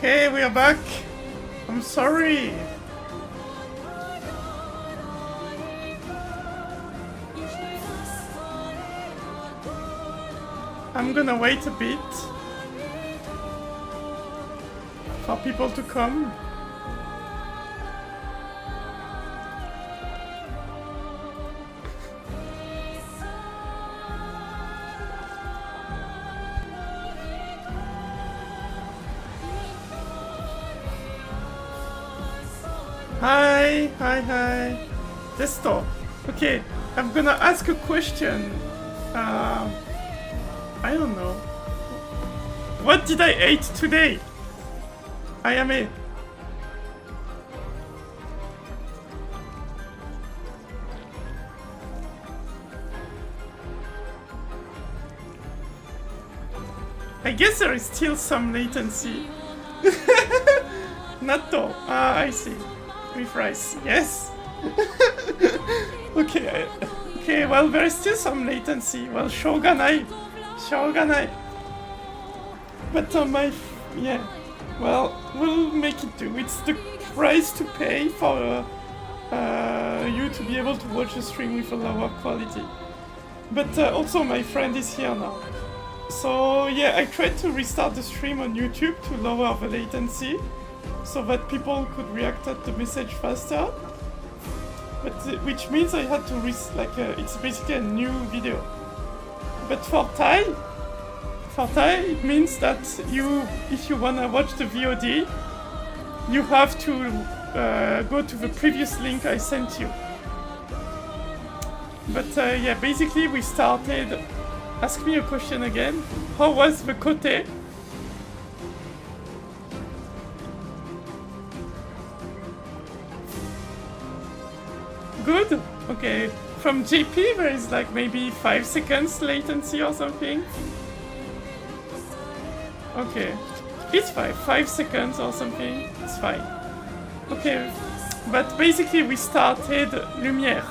Okay, we are back. I'm sorry. I'm gonna wait a bit for people to come. Hi. Testo. Okay, I'm gonna ask a question. I don't know. What did I eat today? I am a... I guess there is still some latency. Natto. Ah, I see. With rice. Yes. Okay. Okay, well, there is still some latency. Well, Shogunai. But yeah. Well, we'll make it do. It's the price to pay for you to be able to watch a stream with a lower quality. But also my friend is here now. So yeah, I tried to restart the stream on YouTube to lower the latency so that people could react at the message faster. But which means I had to it's basically a new video. But for Thai, it means that if you wanna watch the VOD, you have to go to the previous link I sent you. But yeah, basically we started. Ask me a question again. How was the côté? Good? Okay. From JP there is like maybe 5 seconds latency or something. Okay. It's 5 seconds or something. It's fine. Okay. But basically we started Lumière.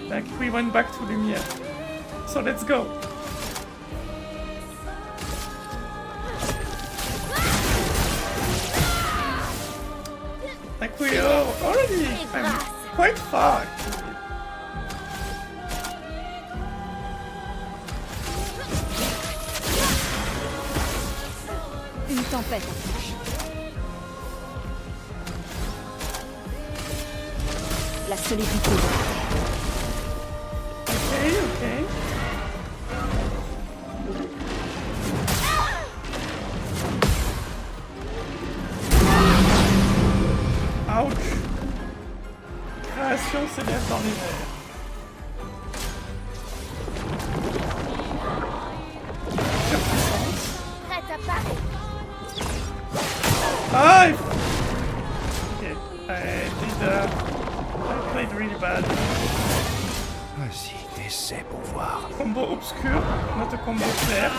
Like we went back to Lumière. So let's go. Like we are already, I'm quite far actually. Une tempête approche. La solidité de la terre. Okay. Ouch! Création s'élève dans les airs. Surpuissance. Prête à Paris. Ah! Okay, I played really bad. Vas-y, essaie pour voir. Combo Obscur, not a combo Clair.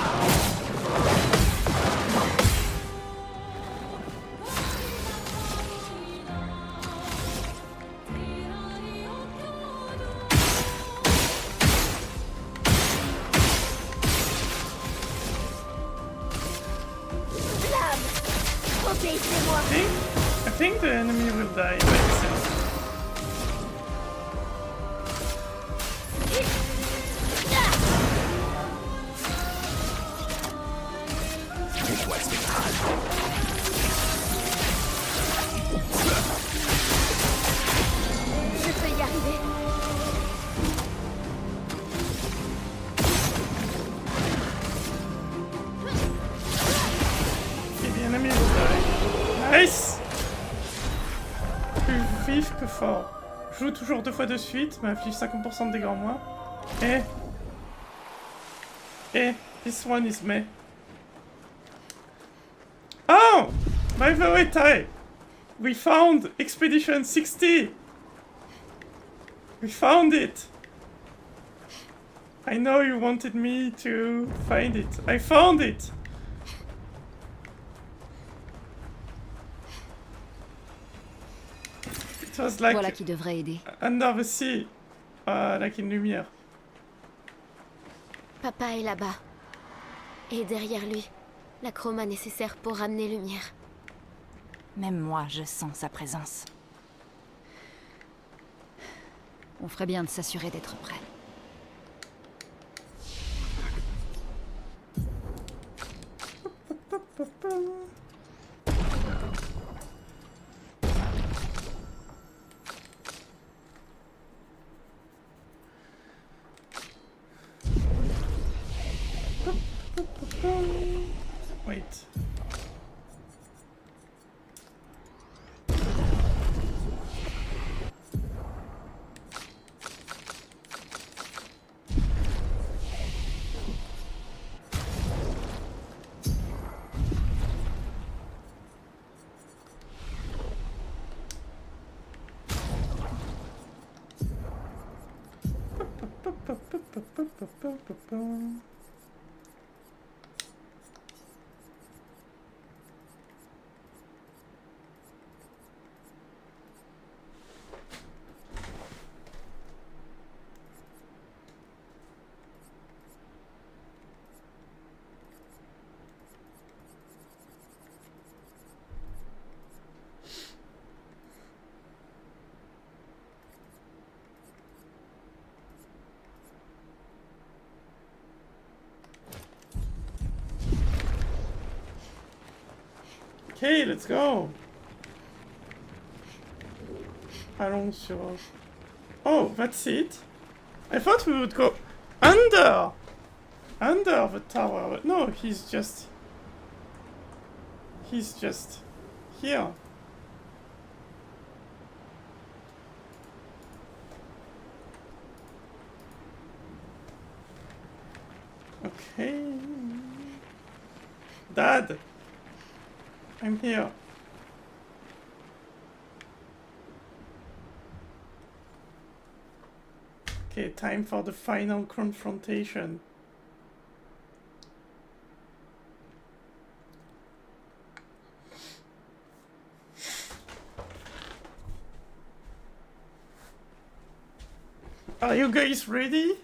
I think the enemy will die by itself. Je peux y arriver. Okay, the enemy will die. Nice! Plus vif que fort. Joue toujours 2 fois de suite, mais affiche 50% de dégâts en moins. This one is me. Oh! By the way, Ty! We found Expédition 60! We found it! I know you wanted me to find it. I found it! It was like Voilà qui devrait aider. under the sea, like in Lumière. Papa est là-bas. Et derrière lui, la chroma nécessaire pour ramener Lumière. Même moi, je sens sa présence. On ferait bien de s'assurer d'être prêt. Wait. Okay, let's go. Allons sur... Oh, that's it. I thought we would go under the tower, but no, he's just here. Okay. Dad, I'm here. Okay, time for the final confrontation. Are you guys ready?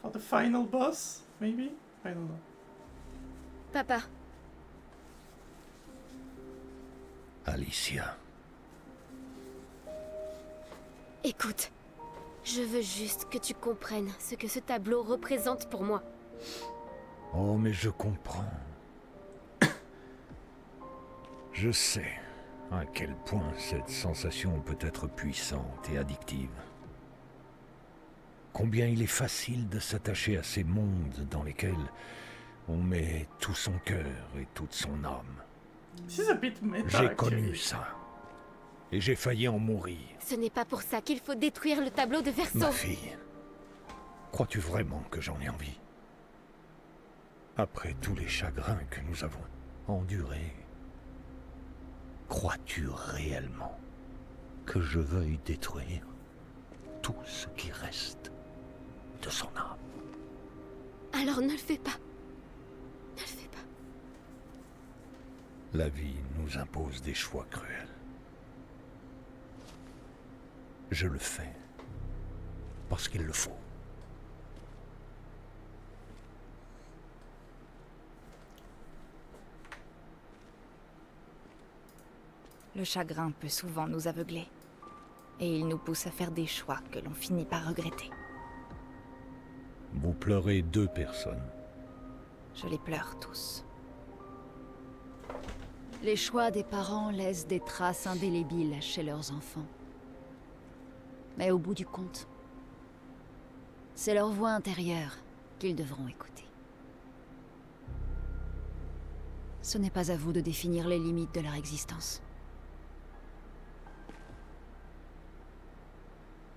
For the final boss, maybe? I don't know. Papa, Alicia. écoute. Je veux juste que tu comprennes ce que ce tableau représente pour moi. Oh, mais je comprends. Je sais à quel point cette sensation peut être puissante et addictive. Combien il est facile de s'attacher à ces mondes dans lesquels on met tout son cœur et toute son âme. This is a bit meta, J'ai actually. connu ça. Et j'ai failli en mourir. Ce n'est pas pour ça qu'il faut détruire le tableau de Verso. Ma fille, crois-tu vraiment que j'en ai envie? Après tous les chagrins que nous avons endurés, crois-tu réellement que je veuille détruire tout ce qui reste de son âme? Alors ne le fais pas. Ne le fais pas. La vie nous impose des choix cruels. Je le fais parce qu'il le faut. Le chagrin peut souvent nous aveugler. Et il nous pousse à faire des choix que l'on finit par regretter. Vous pleurez 2 personnes. Je les pleure tous. Les choix des parents laissent des traces indélébiles chez leurs enfants. Mais au bout du compte, c'est leur voix intérieure qu'ils devront écouter. Ce n'est pas à vous de définir les limites de leur existence.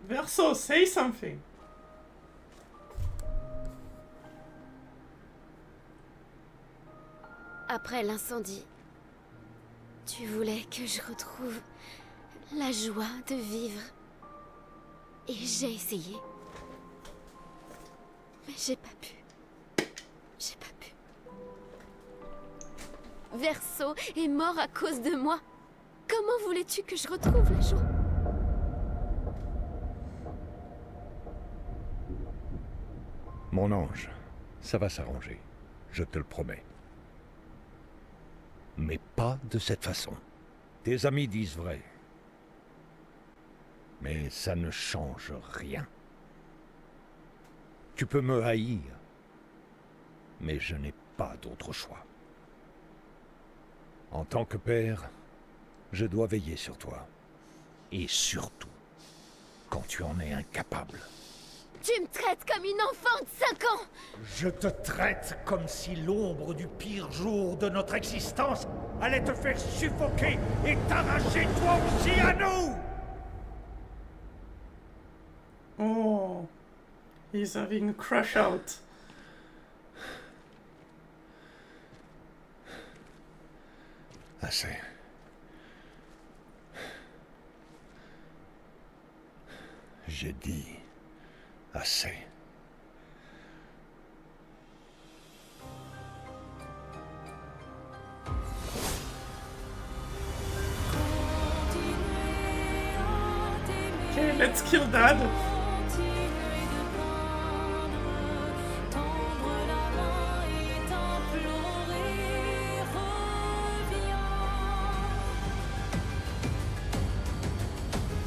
Verso, say something. Après l'incendie, tu voulais que je retrouve la joie de vivre. Et j'ai essayé. Mais j'ai pas pu. J'ai pas pu. Verso est mort à cause de moi. Comment voulais-tu que je retrouve la joie? Mon ange, ça va s'arranger. je te le promets. Mais pas de cette façon. Tes amis disent vrai. Mais ça ne change rien. Tu peux me haïr, mais je n'ai pas d'autre choix. En tant que père, je dois veiller sur toi. Et surtout, quand tu en es incapable. Tu me traites comme une enfant de 5 ans! Je te traite comme si l'ombre du pire jour de notre existence allait te faire suffoquer et t'arracher toi aussi à nous! Oh, he's having a crash out. Assez. J'ai dit assez. Okay, let's kill Dad.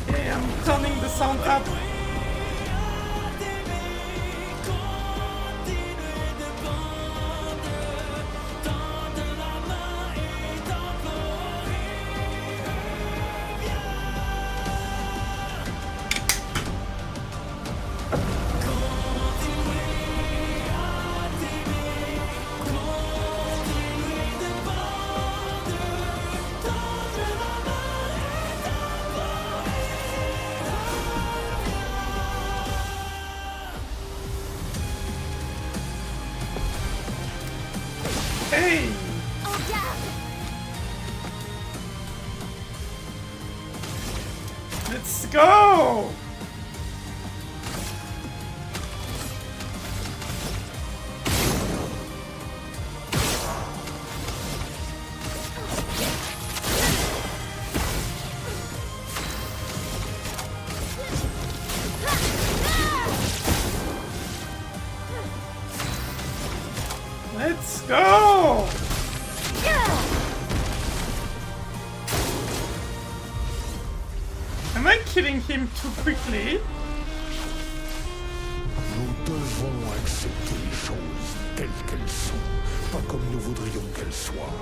Okay, I'm turning the sound up. Hey! Let's go! Let's go! Am I killing him too quickly? Nous devons accepter les choses telles qu'elles sont, pas comme nous voudrions qu'elles soient.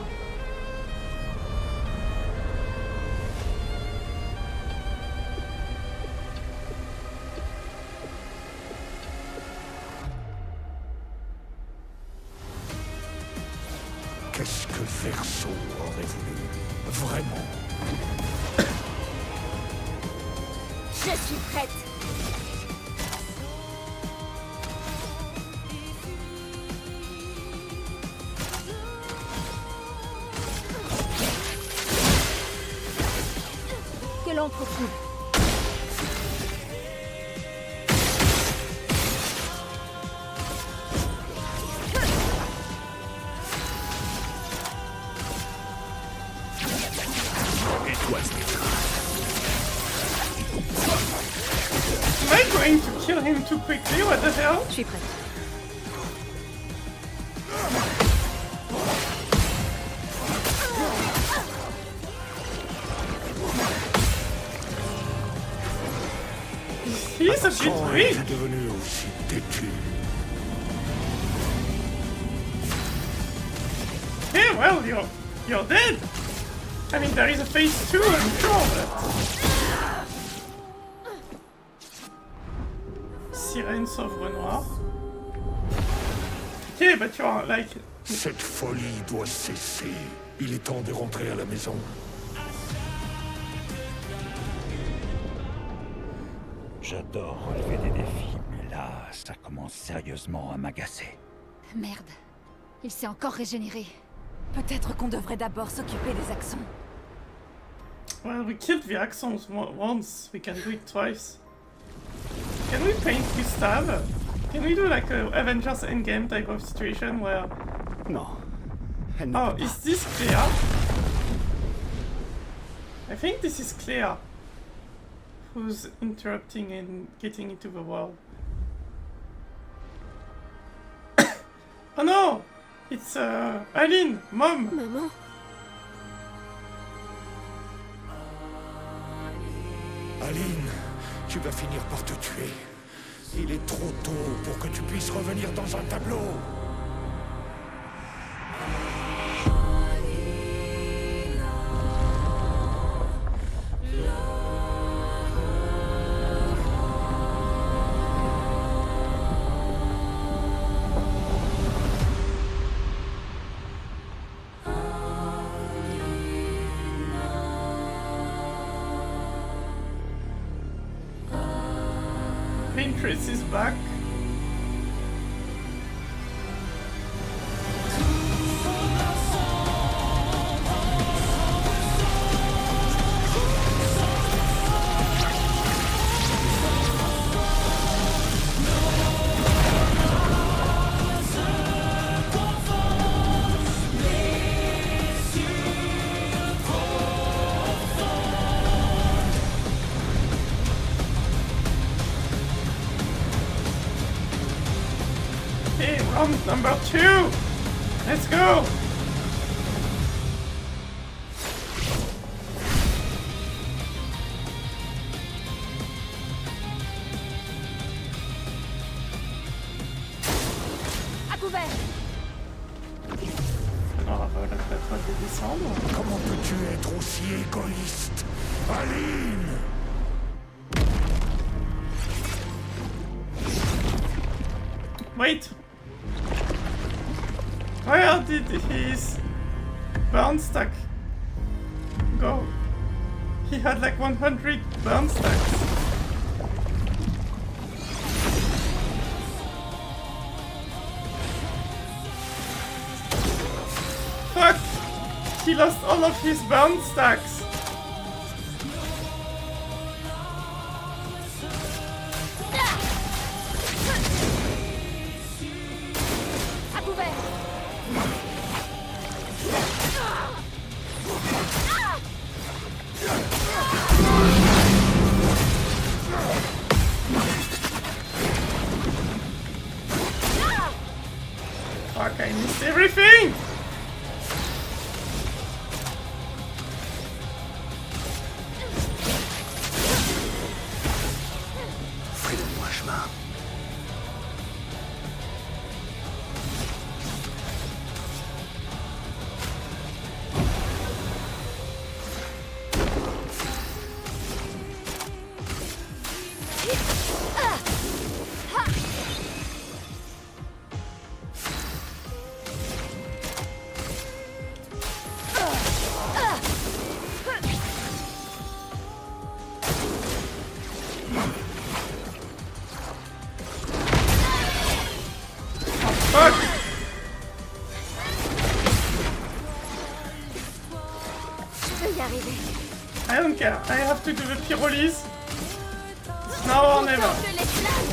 Qu'est-ce que Verso aurait voulu? Vraiment? Je suis prête! Que l'on profite. Am I going to kill him too quickly? What the hell? Je suis prête. He's a bit weak. Es-tu devenu aussi têtu? Okay, well, you're dead. I mean, there is a phase 2, I'm sure, but... Sirène Sauvre Noir. Okay, but you're like... Cette folie doit cesser. Il est temps de rentrer à la maison. J'adore relever des défis, mais là, ça commence sérieusement à m'agacer. Merde. Il s'est encore régénéré. Peut-être qu'on devrait d'abord s'occuper des accents. Well, we killed the Axons once, we can do it twice. Can we paint Gustav? Can we do like a Avengers Endgame type of situation where... Non. Elle ne Oh, peut pas. is this Clair? I think this is Clair. Who's interrupting and getting into the world. Oh no! It's Aline, Mom. Maman. Aline, tu vas finir par te tuer. Il est trop tôt pour que tu puisses revenir dans un tableau. Pinterest is back. Okay, round number 2. Let's go. À couvert. Alors, la peut-être pas descendre. Comment peux-tu être aussi égoïste, Aline? Wait. Where did his burn stack go? He had like 100 burn stacks. Fuck! He lost all of his burn stacks. À couvert. Fuck, I missed everything! Fais-le-moi chemin. Fuck! Je peux y arriver. I don't care. I have to do the pyrolyse. It's now or never. Autant que les flammes.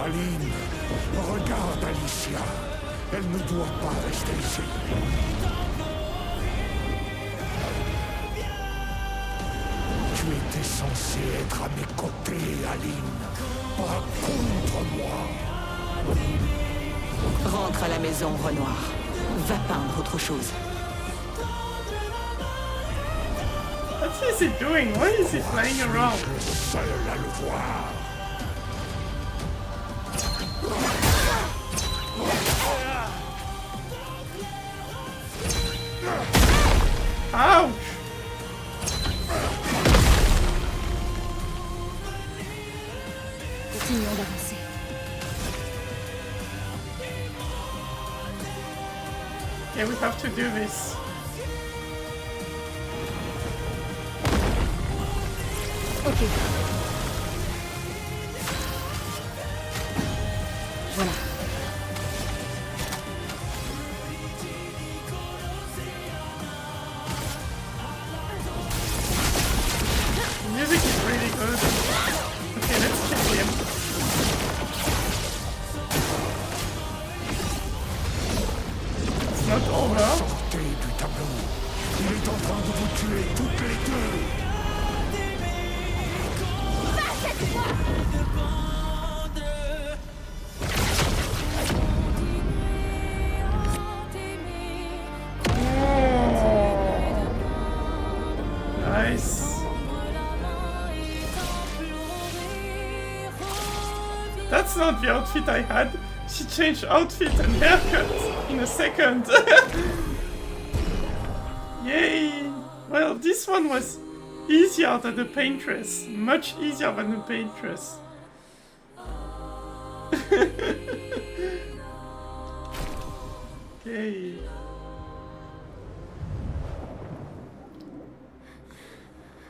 Aline, regarde Alicia. Elle ne doit pas rester ici. Tu étais censée être à mes côtés, Aline. Pas contre moi. Rentre à la maison, Renoir. Va peindre autre chose. What is he doing? Why is he flying around? Le seul à le voir. Ouch! Continuons d'avancer. Yeah, we have to do this. Ok. Voilà. The music is really good. Okay, let's kill him. It's not over. tuer toutes les deux. Nice. That's not the outfit I had. She changed outfit and haircut in a second. Yay! Well, this one was easier than the paintress. Much easier than the paintress. Okay.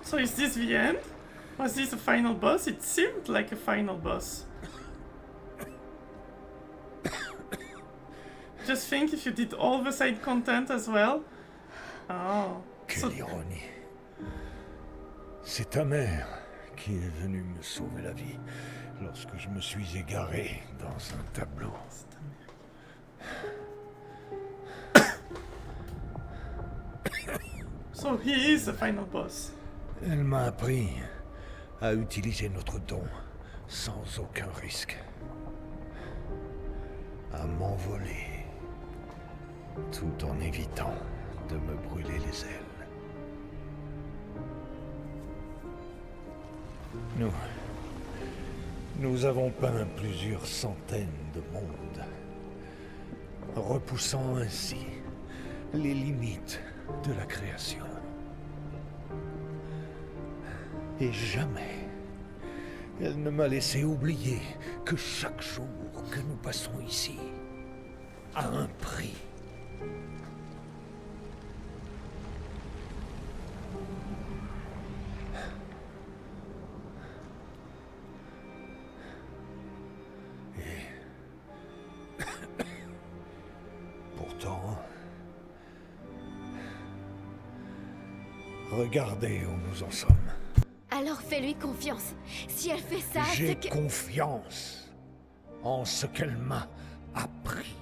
So is this the end? Was this the final boss? It seemed like a final boss. Just think if you did all the side content as well. Oh. Quelle ironie. C'est ta mère qui est venue me sauver la vie lorsque je me suis égaré dans un tableau. So he is the final boss. Elle m'a appris à utiliser notre don sans aucun risque. À m'envoler, tout en évitant de me brûler les ailes. Nous avons peint plusieurs centaines de mondes, repoussant ainsi les limites de la création. Et jamais elle ne m'a laissé oublier que chaque jour que nous passons ici a un prix. Et pourtant, regardez où nous en sommes. Alors fais-lui confiance. Si elle fait ça, c'est J'ai que... confiance en ce qu'elle m'a appris.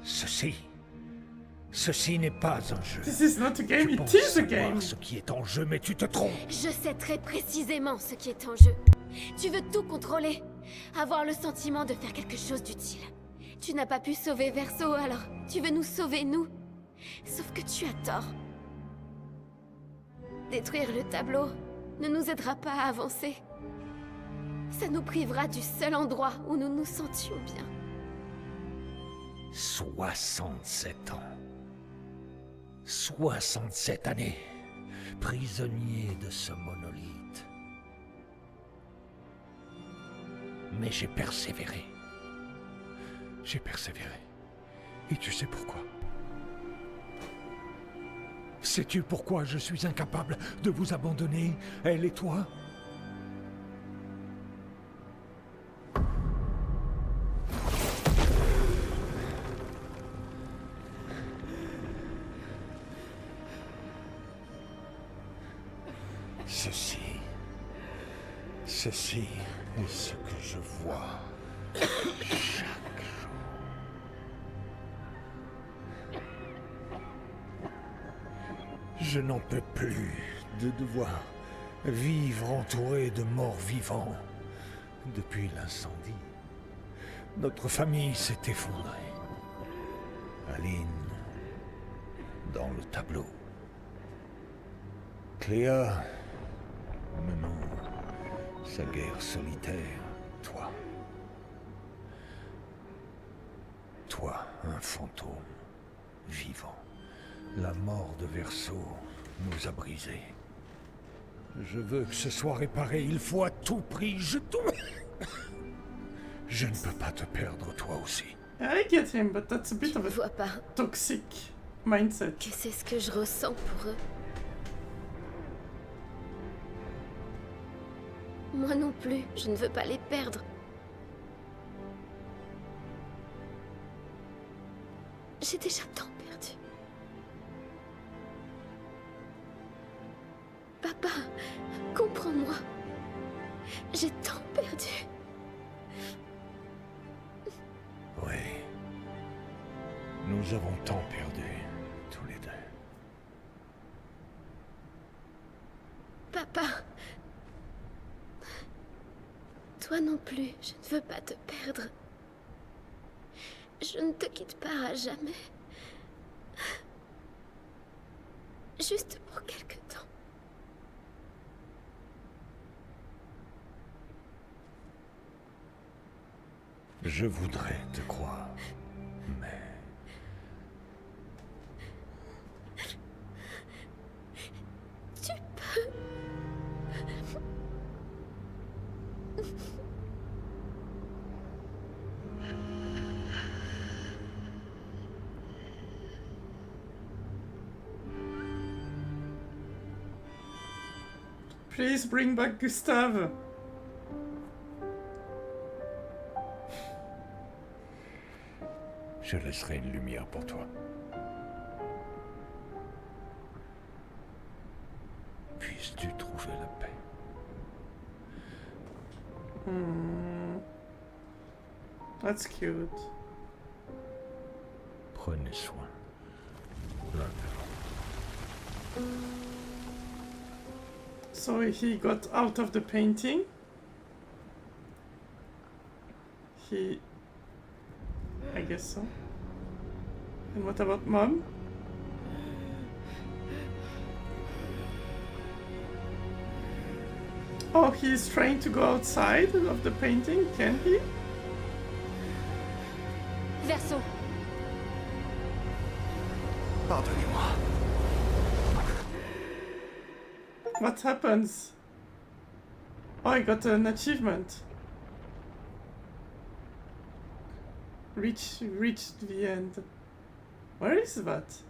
Ceci n'est pas un jeu. This is not a game, Tu it penses is a savoir game. ce qui est en jeu, mais tu te trompes. Je sais très précisément ce qui est en jeu. Tu veux tout contrôler. Avoir le sentiment de faire quelque chose d'utile. Tu n'as pas pu sauver Verso, alors tu veux nous sauver, nous. Sauf que tu as tort. Détruire le tableau ne nous aidera pas à avancer. Ça nous privera du seul endroit où nous nous sentions bien. 67 ans. 67 années. Prisonnier de ce monolithe. Mais j'ai persévéré. J'ai persévéré. Et tu sais pourquoi? Sais-tu pourquoi je suis incapable de vous abandonner, elle et toi? Ceci est ce que je vois chaque jour. Je n'en peux plus de devoir vivre entouré de morts vivants. Depuis l'incendie, notre famille s'est effondrée. Aline, dans le tableau. Clair, menant sa guerre solitaire, toi. Toi, un fantôme, vivant. La mort de Verso nous a brisés. Je veux que ce soit réparé, il faut à tout prix, je ne peux pas te perdre, toi aussi. I get him, but that's a bit Je of ne a vois pas toxic mindset. que c'est ce que je ressens pour eux. Moi non plus, je ne veux pas les perdre. J'ai déjà tant perdu. Papa, comprends-moi. J'ai tant perdu. Oui. Nous avons tant perdu, tous les deux. Toi non plus, je ne veux pas te perdre. Je ne te quitte pas à jamais. Juste pour quelque temps. Je voudrais te croire, mais... Tu peux... Please bring back Gustave. Je laisserai une lumière pour toi. Puisses-tu trouver la paix. That's cute. Prenez soin l'un de l'autre. So he got out of the painting. I guess so. And what about Mom? Oh, he's trying to go outside of the painting, can he? Verso. Pardonnez-moi. What happens? Oh, I got an achievement. Reached the end. Where is that?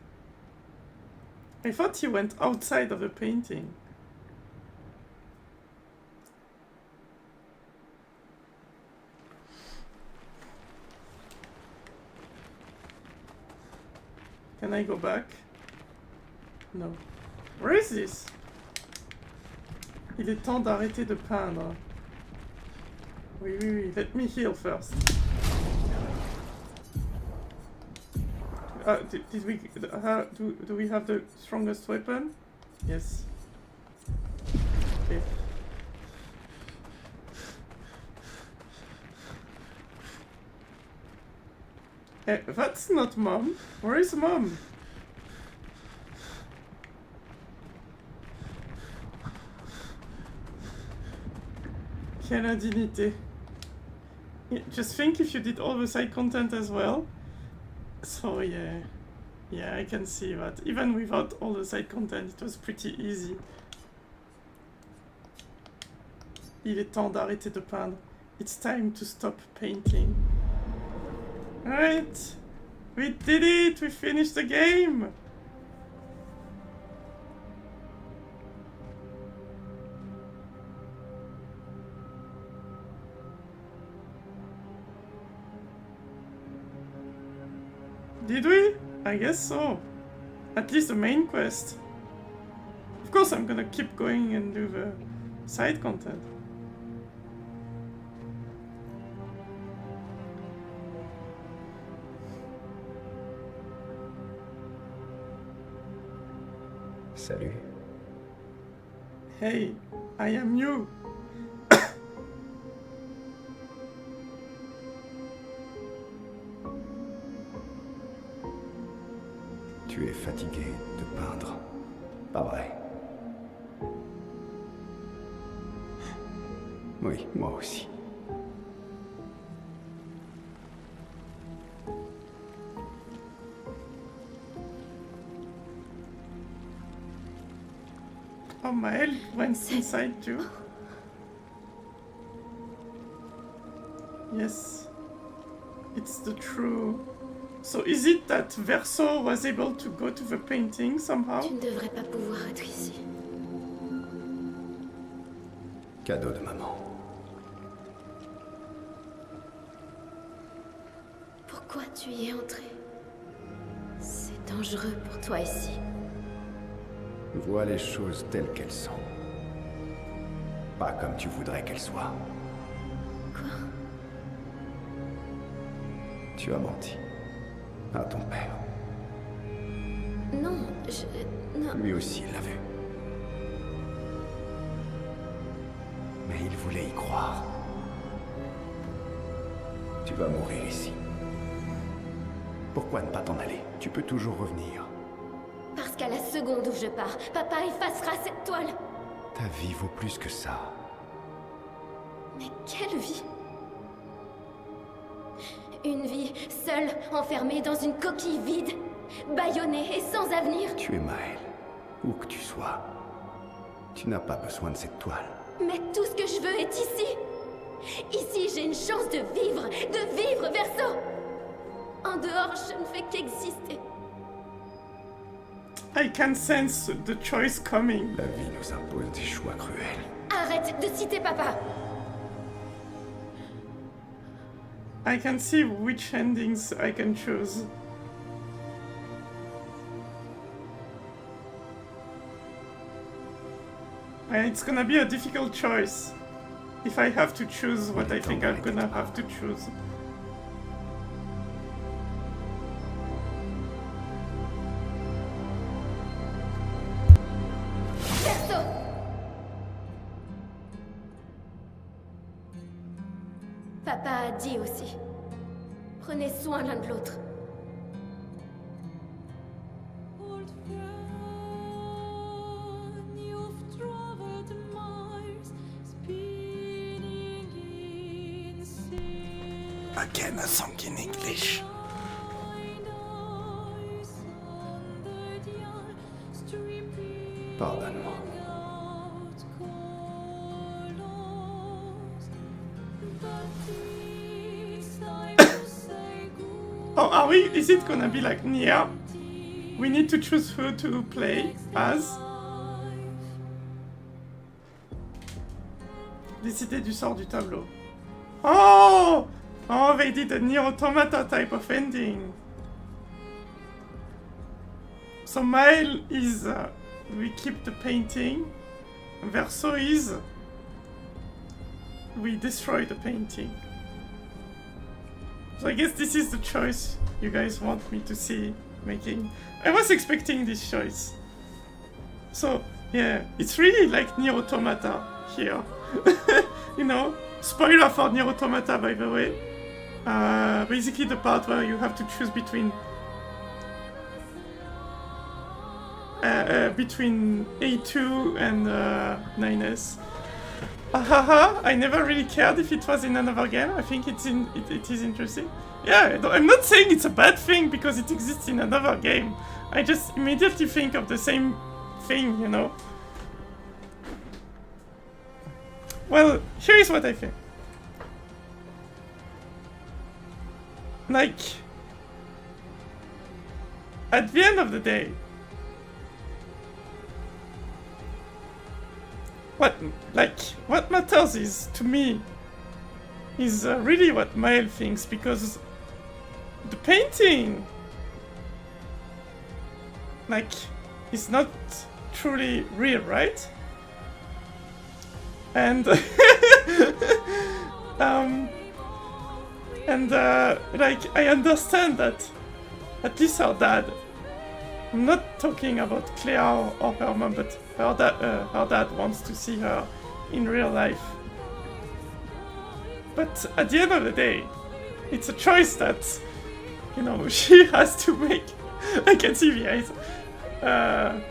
I thought he went outside of the painting. Can I go back? No. Where is this? Il est temps d'arrêter de peindre. Oui, oui, oui. Let me heal first. Did we... do we have the strongest weapon? Yes. Okay. That's not Mom. Where is Mom? Quelle indignité. Just think if you did all the side content as well. So yeah, I can see that. Even without all the side content, it was pretty easy. Il est temps d'arrêter de peindre. It's time to stop painting. Alright, we did it! We finished the game! Did we? I guess so. At least the main quest. Of course I'm gonna keep going and do the side content. Salut. Hey, I am you. Tu es fatigué de peindre. Pas vrai. Oui, moi aussi. Oh, my head went inside too. Yes. It's the true... So is it that Verso was able to go to the painting somehow? Tu ne devrais pas pouvoir être ici. Cadeau de maman. Pourquoi tu y es entré? C'est dangereux pour toi ici. Vois les choses telles qu'elles sont. Pas comme tu voudrais qu'elles soient. Quoi? Tu as menti. À ton père. Non, non. Lui aussi l'a vu. Mais il voulait y croire. Tu vas mourir ici. Pourquoi ne pas t'en aller? Tu peux toujours revenir. Parce qu'à la seconde où je pars, papa effacera cette toile. Ta vie vaut plus que ça. Mais quelle vie? Une vie seule, enfermée dans une coquille vide, bâillonnée et sans avenir. Tu es Maël, où que tu sois. Tu n'as pas besoin de cette toile. Mais tout ce que je veux est ici. Ici, j'ai une chance de vivre, Verso. En dehors, je ne fais qu'exister. I can sense the choice coming. La vie nous impose des choix cruels. Arrête de citer papa. I can see which endings I can choose. And it's gonna be a difficult choice if I have to choose what I think I'm gonna have to choose. Verso. Papa a dit aussi. Prenez soin l'un de l'autre. Again, a song in English. Pardonne-moi. Oh, are we? Is it gonna be like Nier? We need to choose who to play as. Décider du sort du tableau. Oh! Oh, they did a Nier Automata type of ending. So Mael is we keep the painting. Verso is we destroy the painting. So I guess this is the choice you guys want me to see making. I was expecting this choice. So yeah, it's really like Nier Automata here. You know, spoiler for Nier Automata, by the way. Basically the part where you have to choose between A2 and 9S. I never really cared if it was in another game. I think it is interesting. Yeah, I'm not saying it's a bad thing because it exists in another game. I just immediately think of the same thing, you know. Well, here is what I think. Like, at the end of the day, what matters is, to me, is really what Mael thinks, because the painting, like, is not truly real, right? And like, I understand that at least her dad, I'm not talking about Claire or her mom, but her dad wants to see her in real life. But at the end of the day, it's a choice that, you know, she has to make. I can see the eyes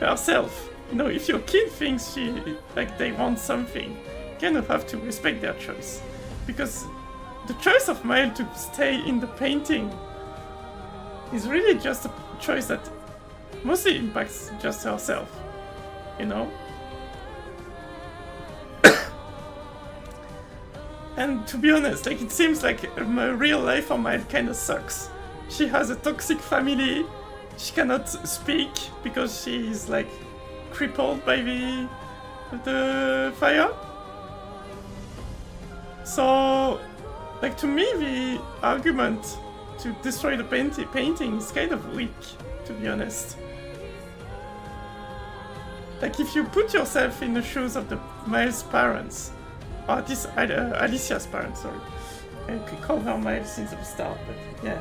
herself. You know, if your kid thinks they want something, you kind of have to respect their choice. Because the choice of Mael to stay in the painting is really just a choice that mostly impacts just herself, you know? And to be honest, like, it seems like my real life for Mael kinda sucks. She has a toxic family, she cannot speak because she is like crippled by the fire. So, like, to me, the argument to destroy the painting is kind of weak, to be honest. Like, if you put yourself in the shoes of the Mael's parents, or this Alicia's parents, sorry. I could call her Mael since the start, but yeah.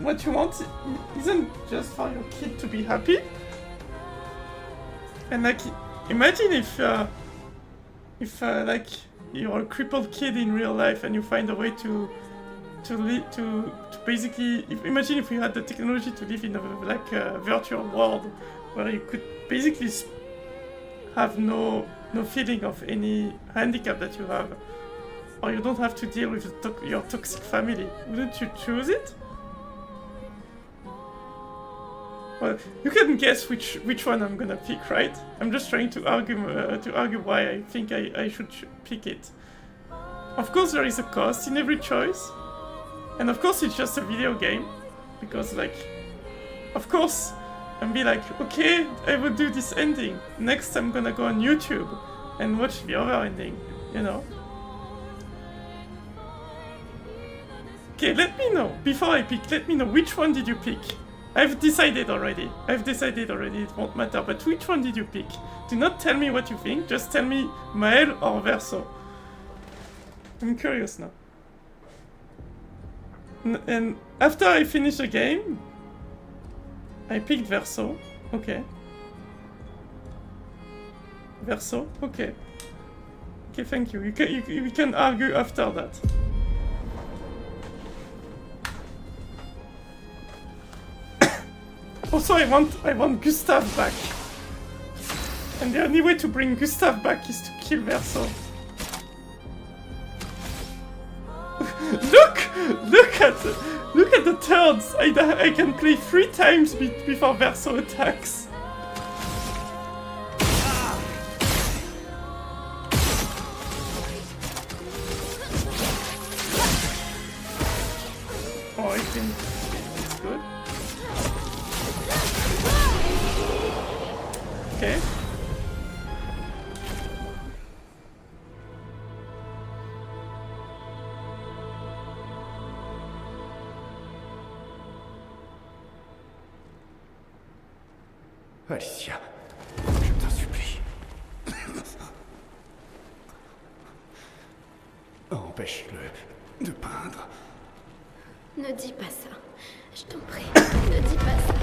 What you want isn't just for your kid to be happy. And like, imagine if like you're a crippled kid in real life and you find a way to basically imagine if we had the technology to live in a virtual world where you could basically have no feeling of any handicap that you have, or you don't have to deal with your toxic family. Wouldn't you choose it? Well, you can guess which one I'm gonna pick, right? I'm just trying to argue why I think I should pick it. Of course, there is a cost in every choice, and of course, it's just a video game, because of course, and be like, okay, I will do this ending. Next, I'm gonna go on YouTube and watch the other ending, you know? Okay, let me know, before I pick, let me know which one did you pick? I've decided already, it won't matter, but which one did you pick? Do not tell me what you think, just tell me Mael or Verso. I'm curious now. And after I finish the game, I picked Verso. Okay. Verso. Okay. Okay, thank you. We can argue after that. Also, I want Gustav back. And the only way to bring Gustav back is to kill Verso. Look at the turns! I can play 3 times before Verso attacks. Oh, I think it's good. Okay. Alicia, je t'en supplie. Empêche-le de peindre. Ne dis pas ça. Je t'en prie, ne dis pas ça.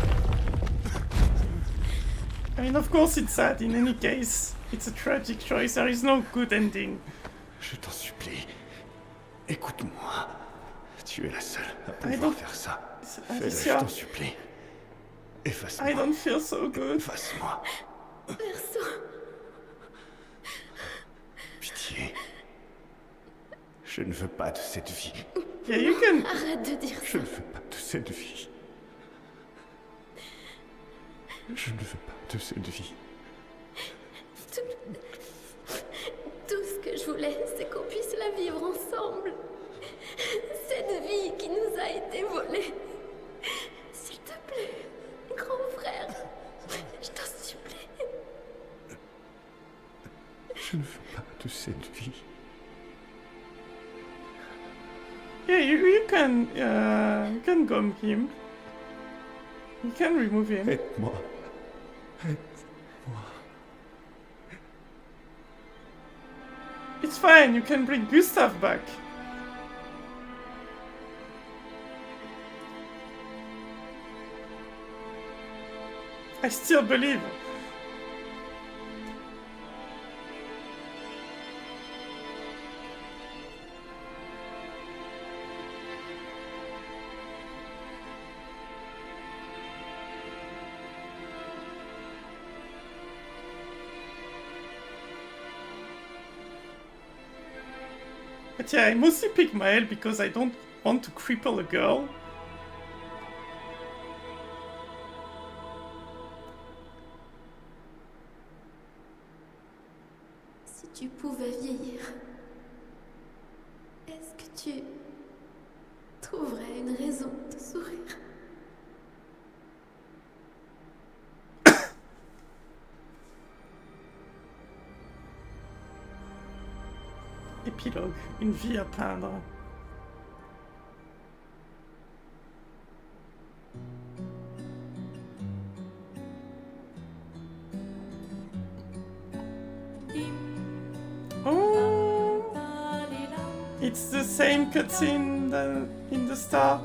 I mean, of course it's sad. In any case, it's a tragic choice. There is no good ending. Je t'en supplie. Écoute-moi. Tu es la seule à pouvoir faire ça. Fais-le, je t'en supplie. Efface-moi. I don't feel so good. Efface-moi. Verso. Pitié. Je ne veux pas de cette vie. Yeah, you can. Arrête de dire Je ça. ne veux pas de cette vie. Je ne veux pas de cette vie. Tout ce que je voulais, c'est qu'on puisse la vivre ensemble. Cette vie qui nous a été volée. S'il te plaît, grand frère, je t'en supplie. Je ne veux pas de cette vie. Yeah, you can gum him. You can remove him. Aide-moi. Aide-moi. It's fine. You can bring Gustav back. I still believe. But yeah, I mostly pick Mael because I don't want to cripple a girl. Si tu pouvais vieillir, est-ce que tu trouverais une raison de sourire? Épilogue, une vie à peindre. Oh, it's the same cutscene in the start.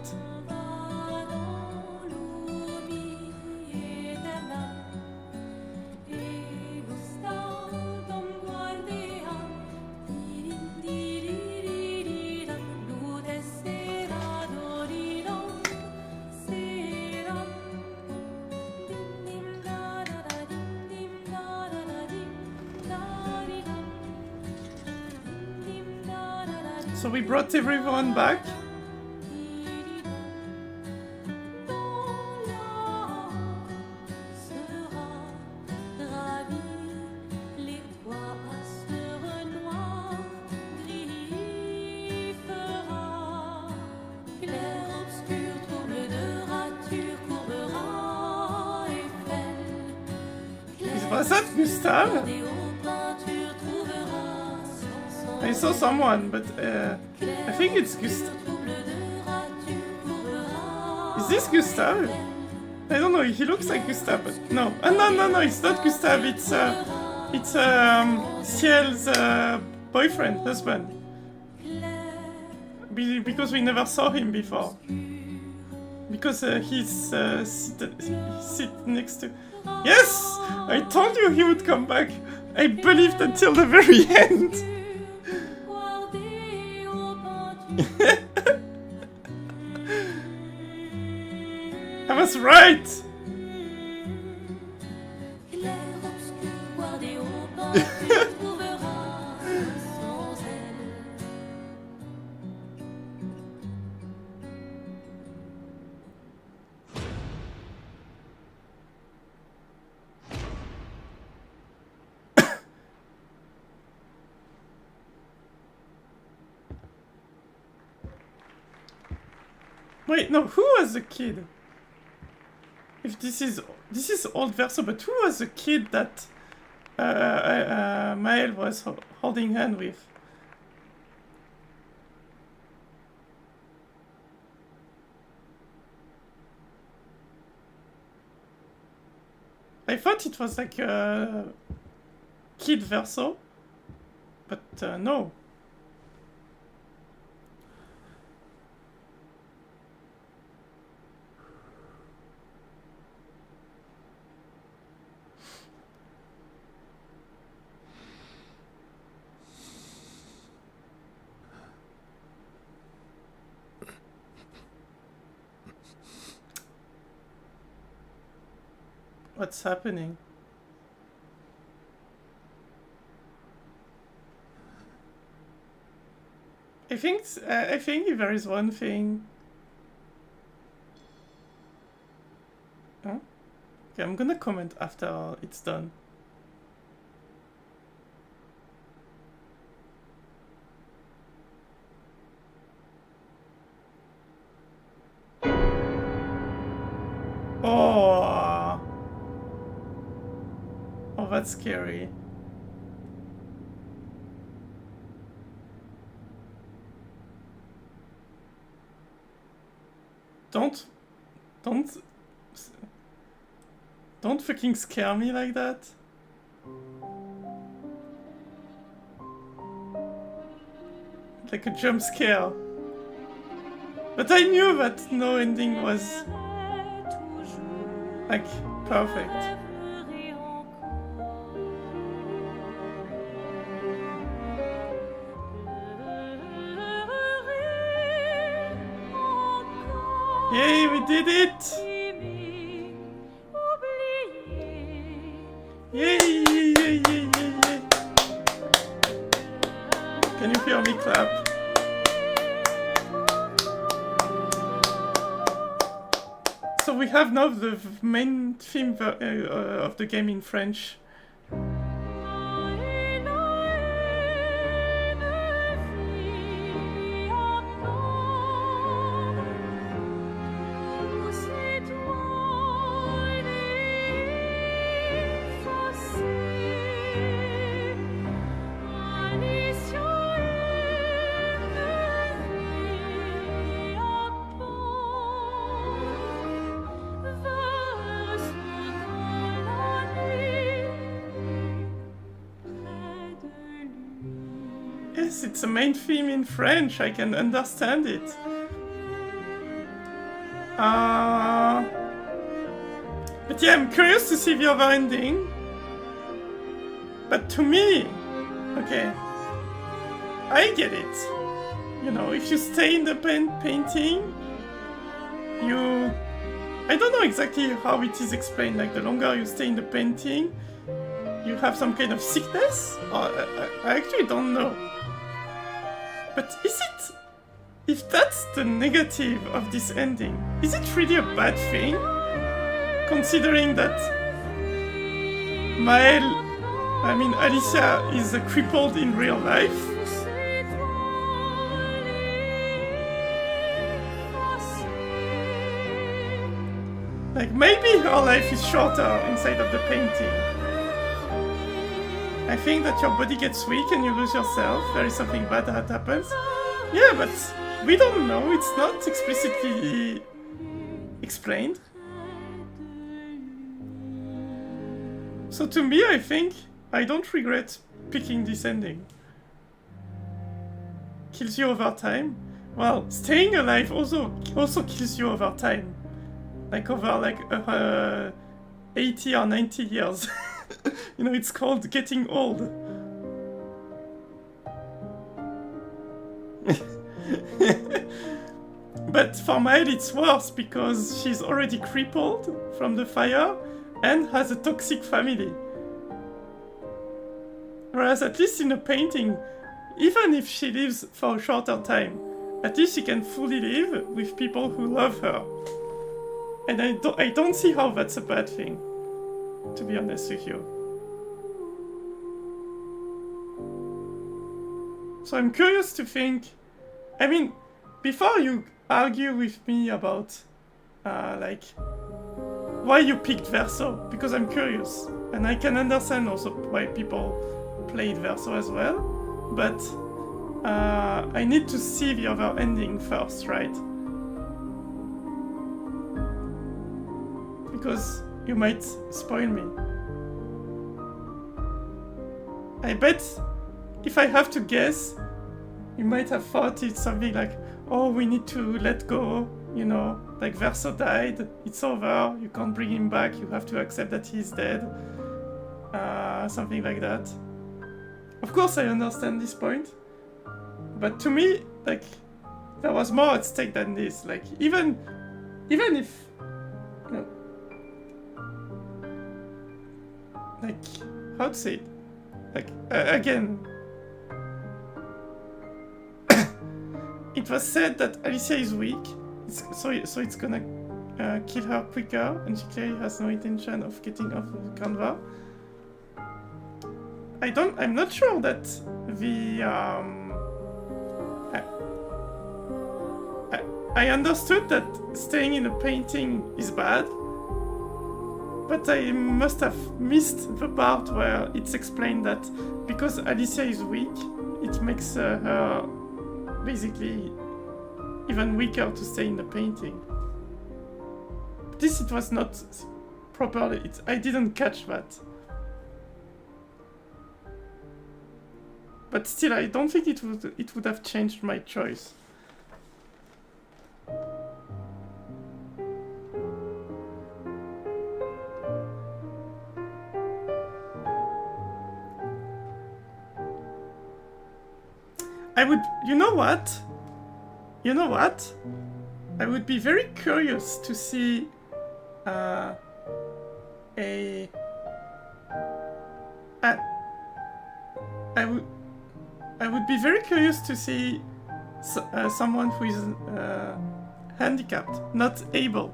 So we brought everyone back. Was that Gustav? I saw someone, but I think it's Gustav. Is this Gustav? I don't know. He looks like Gustav, but no. No, it's not Gustav. It's Ciel's boyfriend, husband. Because we never saw him before. Because he's sit next to. Yes! I told you he would come back. I believed until the very end. I was right. Wait, no, who was the kid? If this is old Verso, but who was the kid that Mael was holding hand with? I thought it was like kid Verso, but no. What's happening? I think there is one thing. Huh? Okay, I'm gonna comment after it's done. Oh, that's scary. Don't fucking scare me like that. Like a jump scare. But I knew that no ending was like perfect. Yay, we did it! Yay, yay, yay, yay, yay, yay. Can you hear me clap? So we have now the main theme of the game in French. Yes, it's a main theme in French, I can understand it. But yeah, I'm curious to see the other ending. But to me, okay, I get it. You know, if you stay in the painting, you... I don't know exactly how it is explained, like the longer you stay in the painting, you have some kind of sickness? Or, I actually don't know. But is it... If that's the negative of this ending, is it really a bad thing? Considering that Alicia is crippled in real life. Like, maybe her life is shorter inside of the painting. I think that your body gets weak and you lose yourself. There is something bad that happens. Yeah, but we don't know. It's not explicitly explained. So to me, I think I don't regret picking this ending. Kills you over time. Well, staying alive also kills you over time. Like over 80 or 90 years. You know, it's called getting old. But for Maëlle it's worse because she's already crippled from the fire and has a toxic family. Whereas at least in a painting, even if she lives for a shorter time, at least she can fully live with people who love her. And I don't see how that's a bad thing, to be honest with you. So I'm curious to think, I mean, before you argue with me about, like, why you picked Verso, because I'm curious, and I can understand also why people played Verso as well, but I need to see the other ending first, right? Because you might spoil me. I bet if I have to guess, you might have thought it's something like, oh, we need to let go, you know, like Verso died, it's over, you can't bring him back, you have to accept that he's dead. Something like that. Of course I understand this point, but to me, like, there was more at stake than this. Like, even if, you know, like, how to say it? Like, again, it was said that Alicia is weak, so it's gonna kill her quicker, and she clearly has no intention of getting off of the canvas. I'm not sure that the, I understood that staying in a painting is bad, but I must have missed the part where it's explained that because Alicia is weak, it makes her basically even weaker to stay in the painting. This, it was not properly, I didn't catch that. But still, I don't think it would have changed my choice. I would, you know what? I would be very curious to see I would be very curious to see someone who is handicapped, not able,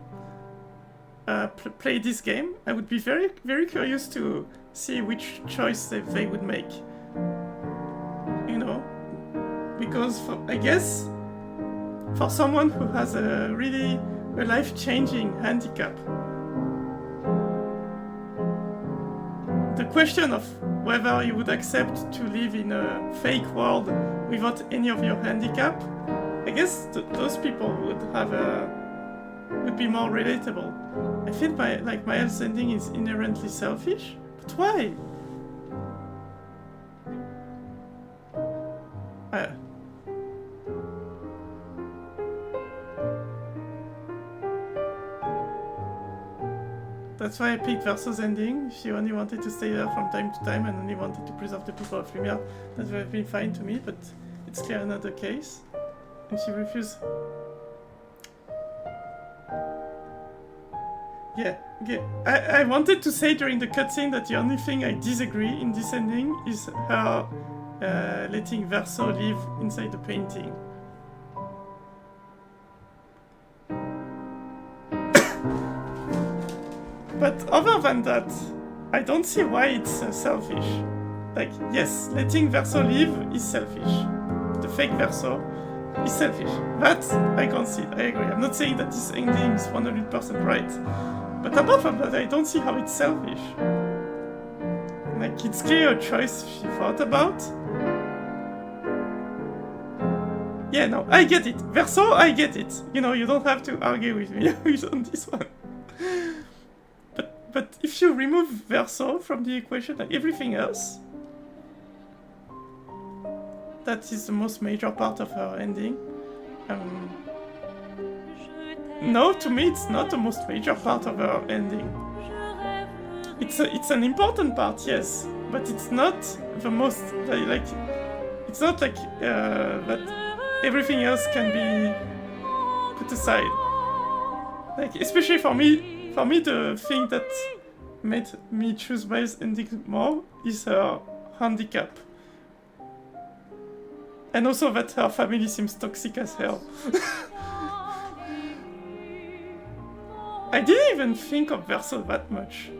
play this game. I would be very, very curious to see which choice they would make. You know, because I guess for someone who has a really life-changing handicap, the question of whether you would accept to live in a fake world without any of your handicap, I guess those people would be more relatable. I feel Maëlle's ending is inherently selfish, but why? That's why I picked Verso's ending. She only wanted to stay there from time to time and only wanted to preserve the people of Lumière. That would have been fine to me, but it's clearly not the case. And she refused. Yeah. I wanted to say during the cutscene that the only thing I disagree in this ending is her letting Verso live inside the painting. But other than that, I don't see why it's selfish. Like, yes, letting Verso live is selfish. The fake Verso is selfish. That, I can't see. I agree. I'm not saying that this ending is 100% right. But apart from that, I don't see how it's selfish. Like, it's clear a choice she thought about. Yeah, no, I get it. Verso, I get it. You know, you don't have to argue with me on this one. But if you remove Verso from the equation, like everything else, that is the most major part of her ending. No, to me, it's not the most major part of her ending. It's an important part, yes, but it's not the most like. It's not like that everything else can be put aside. Like, especially for me, the thing that made me choose Miles' ending more is her handicap. And also that her family seems toxic as hell. I didn't even think of Verso that much.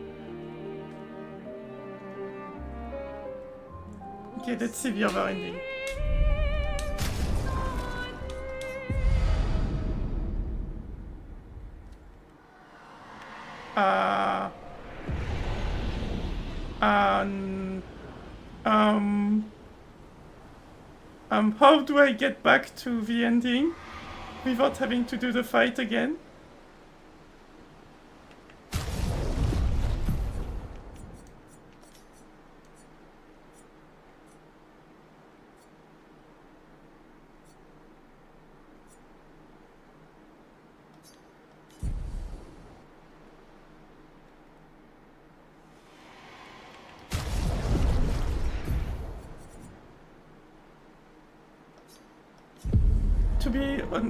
Okay, let's see the other ending. How do I get back to the ending without having to do the fight again?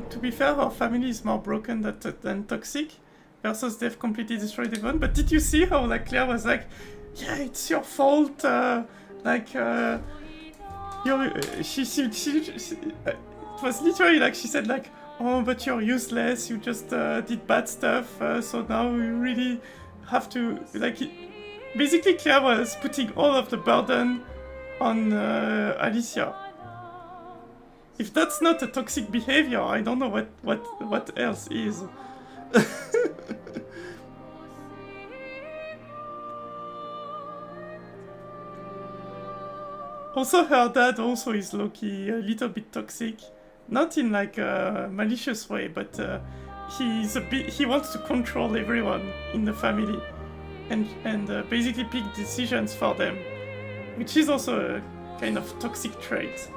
To be fair, her family is more broken than toxic. Versus they've completely destroyed everyone. But did you see how like Claire was like, yeah, it's your fault. It was literally like she said like, oh, but you're useless. You just did bad stuff. So now you really have to like. Basically, Claire was putting all of the burden on Alicia. If that's not a toxic behavior, I don't know what else is. Also, her dad also is low-key a little bit toxic. Not in like a malicious way, but he wants to control everyone in the family and basically pick decisions for them, which is also a kind of toxic trait.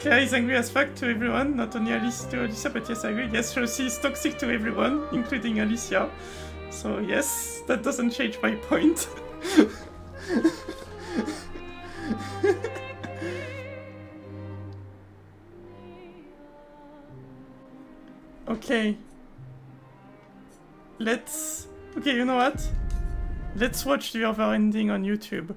Claire is angry as fuck to everyone, not only Alicia, but yes, I agree. Yes, she is toxic to everyone, including Alicia. So yes, that doesn't change my point. Okay. Okay, you know what? Let's watch the other ending on YouTube.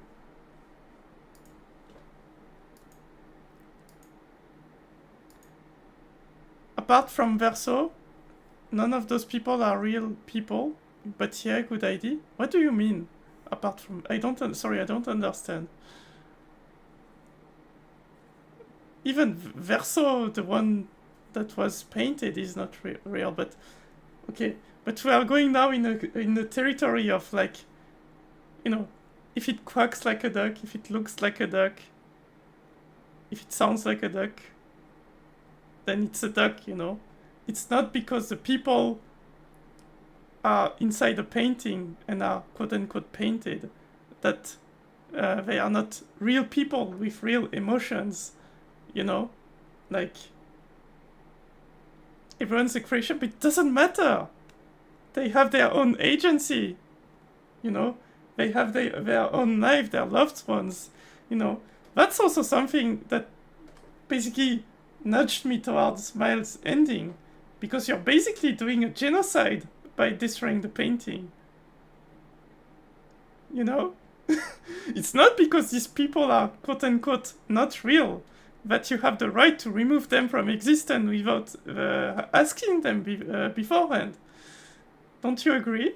Apart from Verso, none of those people are real people, but yeah, good idea. What do you mean? Apart from... Sorry, I don't understand. Even Verso, the one that was painted, is not real, but... Okay, but we are going now in the territory of, like, you know, if it quacks like a duck, if it looks like a duck, if it sounds like a duck, then it's a duck, you know. It's not because the people are inside the painting and are quote-unquote painted that they are not real people with real emotions, you know. Like, everyone's a creation, but it doesn't matter. They have their own agency, you know. They have their own life, their loved ones, you know. That's also something that basically nudged me towards Miles' ending, because you're basically doing a genocide by destroying the painting. you know? It's not because these people are quote-unquote not real that you have the right to remove them from existence without asking them beforehand. Don't you agree?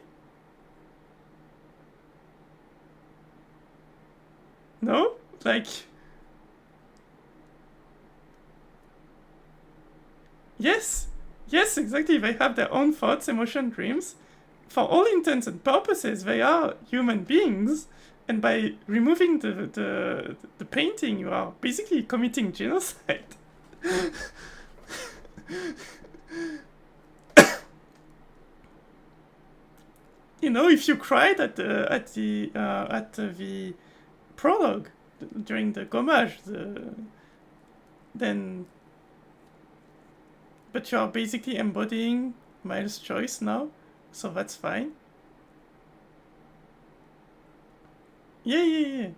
No? Like... Yes, exactly. They have their own thoughts, emotions, dreams. For all intents and purposes, they are human beings. And by removing the painting, you are basically committing genocide. You know, if you cried at the prologue during the gommage, then. But you are basically embodying Miles' choice now, so that's fine. Yeah.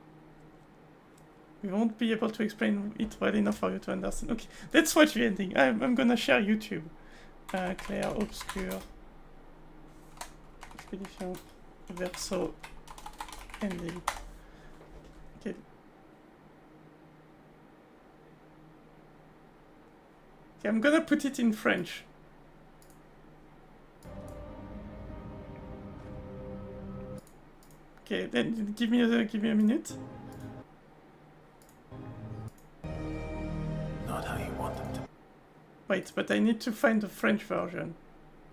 We won't be able to explain it well enough for you to understand. Okay, let's watch the ending. I'm gonna share YouTube. Clair, Obscur. Expédition, Verso, ending. Okay. Okay, I'm gonna put it in French. Okay, then give me a minute. Not how you want them to. Wait, but I need to find the French version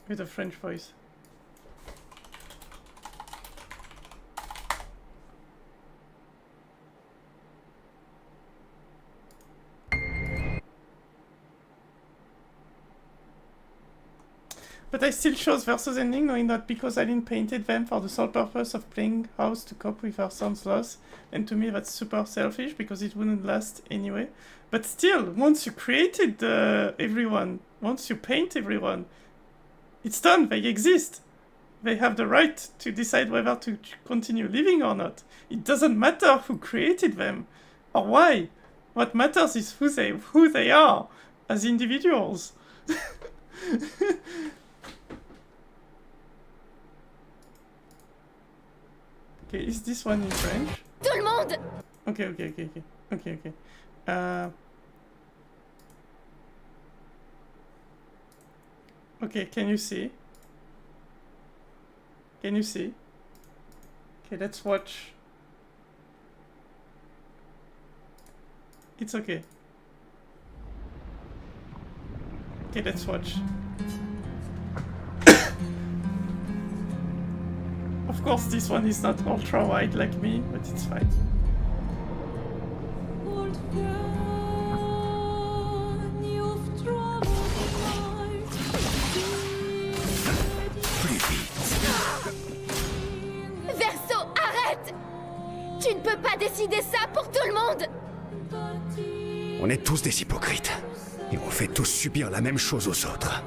with a French voice. But I still chose Verso's ending, knowing that because Aline painted them for the sole purpose of playing house to cope with her son's loss, and to me that's super selfish, because it wouldn't last anyway. But still, once you created everyone, once you paint everyone, it's done, they exist. They have the right to decide whether to continue living or not. It doesn't matter who created them, or why. What matters is who they are, as individuals. Okay, is this one in French? Tout le monde! Okay. Okay, can you see? Okay, let's watch. It's okay. Okay, let's watch. Of course, this one is not ultra wide like me, but it's fine. Verso, arrête! Tu ne peux pas décider ça pour tout le monde! On est tous des hypocrites. Et on fait tous subir la même chose aux autres.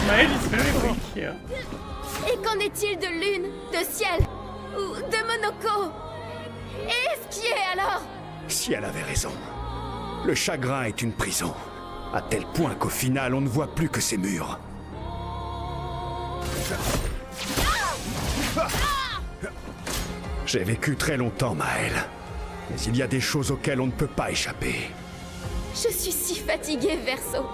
Maël is very weak here. Et qu'en est-il de Lune, de Ciel ou de Monoko? Et Esquier alors? Si elle avait raison. Le chagrin est une prison. À tel point qu'au final, on ne voit plus que ces murs. J'ai vécu très longtemps, Maël. Mais il y a des choses auxquelles on ne peut pas échapper. Je suis si fatiguée, Verso.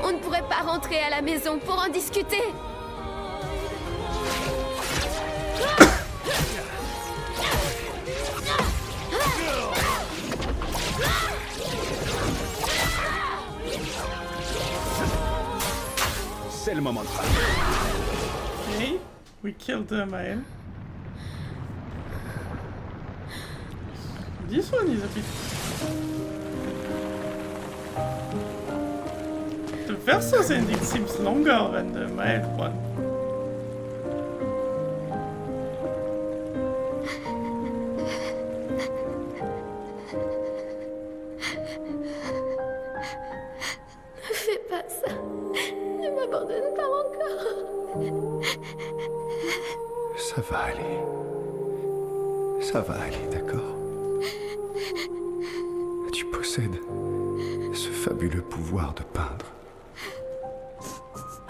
On ne pourrait pas rentrer à la maison pour en discuter. C'est le moment de parler. Okay, we killed Maël. This one is a bit... The Verso's ending seems longer than the Maël one. Ne fais pas ça. Ne m'abandonne pas encore. Ça va aller. Ça va aller, d'accord? Tu possèdes ce fabuleux pouvoir de peindre.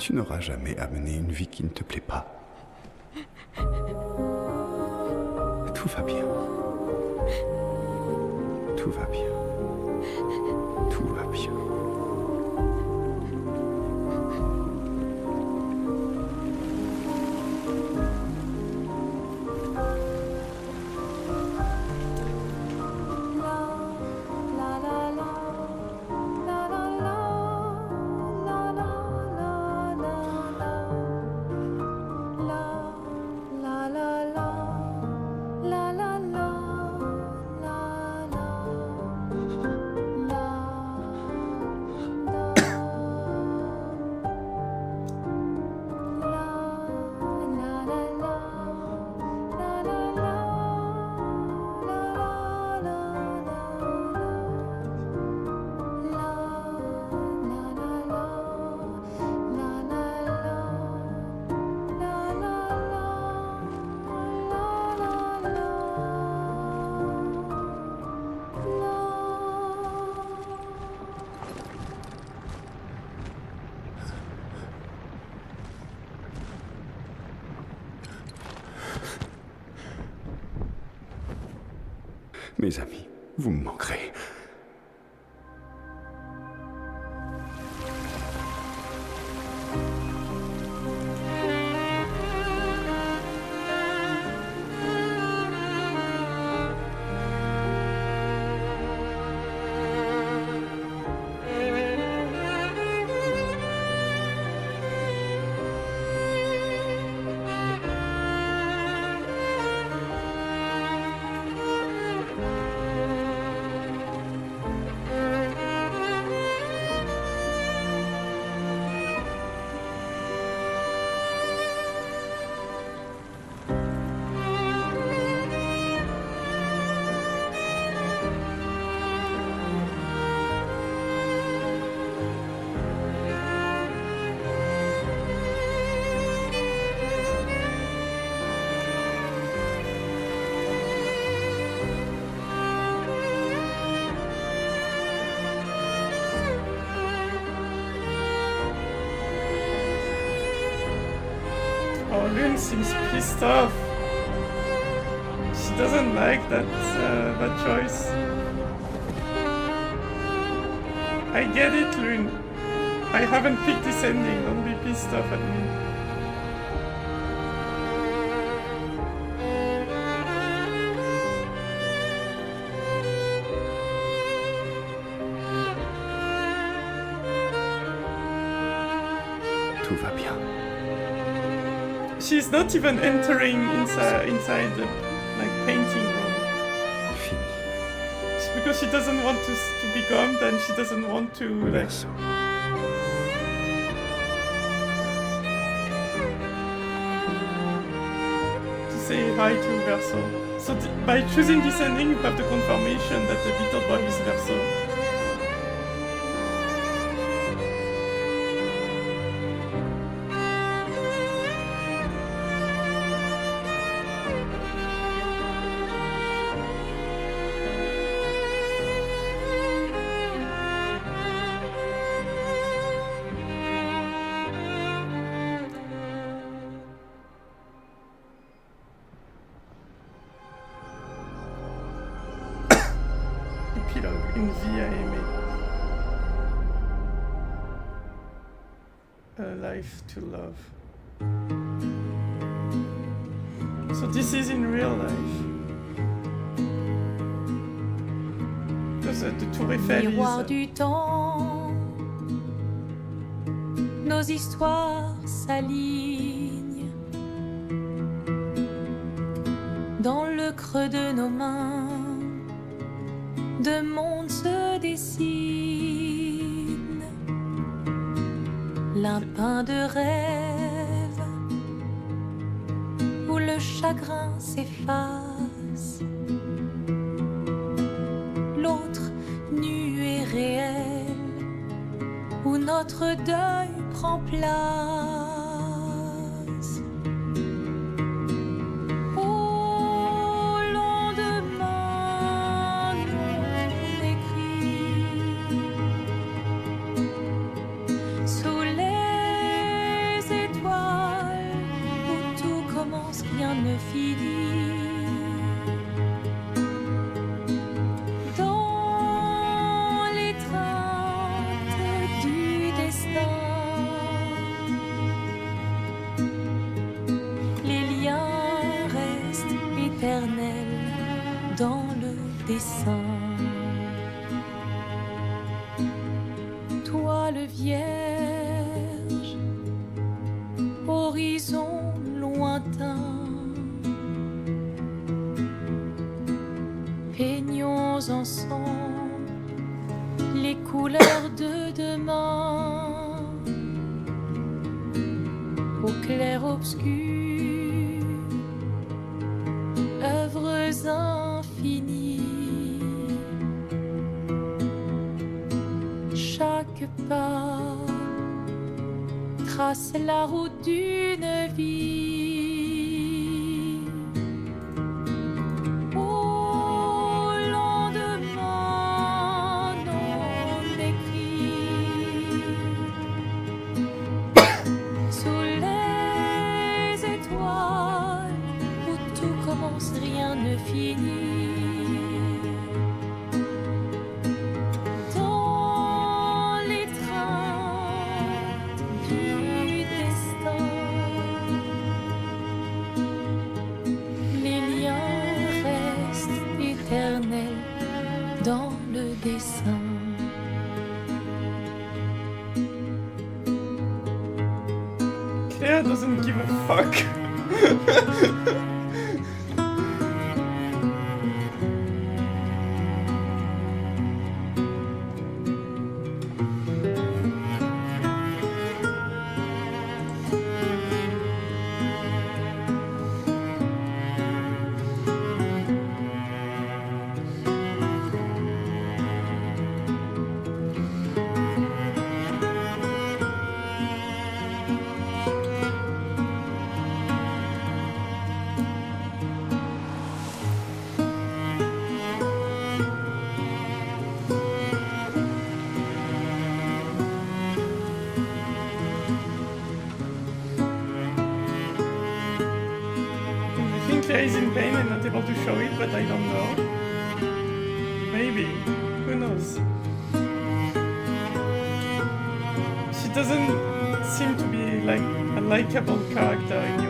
Tu n'auras jamais amené une vie qui ne te plaît pas. Tout va bien. Tout va bien. Tout va bien. Mes amis, vous me manquerez. Oh, Lune seems pissed off. She doesn't like that choice. I get it, Lune. I haven't picked this ending. Don't be pissed off at me. Tout va bien. She's not even entering inside the painting room. Fini. It's because she doesn't want to be gummed and she doesn't want to Verso. to say hi to Verso. So by choosing this ending, you have the confirmation that the little boy is Verso. Épilogue, une vie à aimer. A life to love. So this is in real life. Because the Tour Eiffel Miroir is... du temps, nos histoires s'alignent dans le creux de nos mains. Deux mondes se dessinent, l'un peint de rêve où le chagrin s'efface, l'autre nu et réel où notre deuil prend place. l'infini. Dans l'étreinte du destin, les liens restent éternels dans le dessin. Toile vierge, horizon lointain, peignons ensemble les couleurs de demain, au clair obscur, œuvres infinies. Chaque pas trace la route d'une vie. Au lendemain non écrit, sous les étoiles où tout commence, rien ne finit. Dans le dessin. Claire doesn't give a fuck. Claire is in pain and not able to show it, but I don't know. Maybe. Who knows? She doesn't seem to be like a likable character anyway.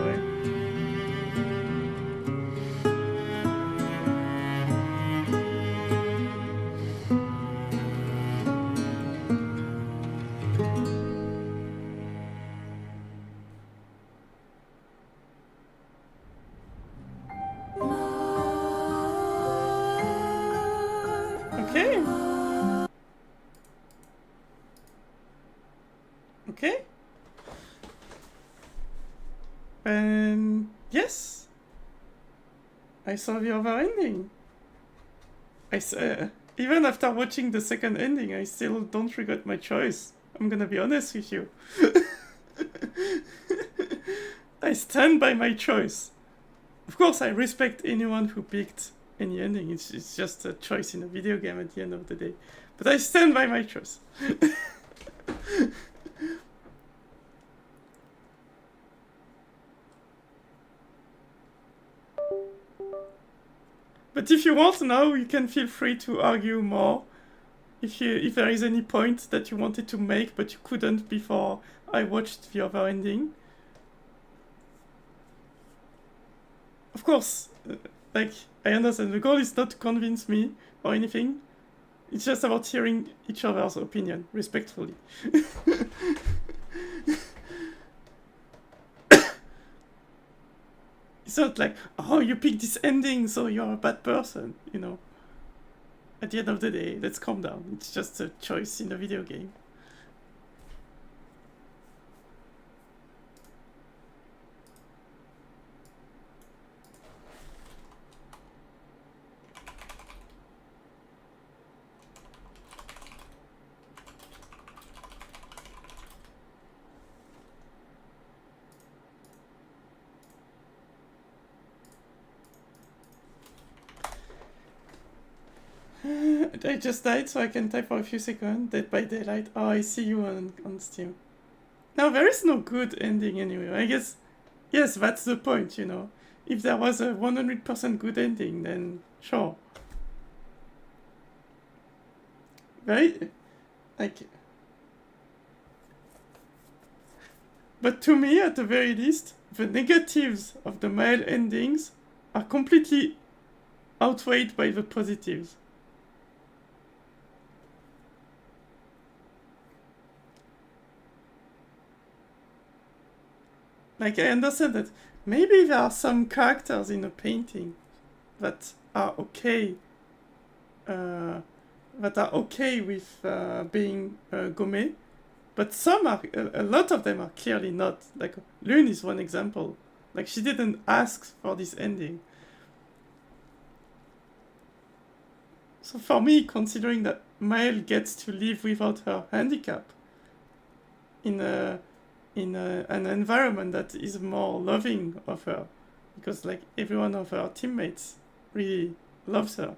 Yes, I saw the other ending. Even after watching the second ending, I still don't regret my choice. I'm gonna be honest with you. I stand by my choice. Of course, I respect anyone who picked any ending. It's just a choice in a video game at the end of the day. But I stand by my choice. But if you want now, you can feel free to argue more. If there is any point that you wanted to make but you couldn't before I watched the other ending. Of course, like, I understand the goal is not to convince me or anything. It's just about hearing each other's opinion, respectfully. It's not like, oh, you picked this ending, so you're a bad person, you know. At the end of the day, let's calm down. It's just a choice in a video game. I just died, so I can type for a few seconds. Dead by Daylight. Oh, I see you on Steam. Now, there is no good ending anyway. I guess, yes, that's the point, you know. if there was a 100% good ending, then sure. Right? Like... But to me, at the very least, the negatives of the male endings are completely outweighed by the positives. Like, I understand that maybe there are some characters in a painting that are okay, with being gourmet, but some are, a lot of them are clearly not. Like, Lune is one example. Like, she didn't ask for this ending. So for me, considering that Maëlle gets to live without her handicap in an environment that is more loving of her, because like every one of her teammates really loves her,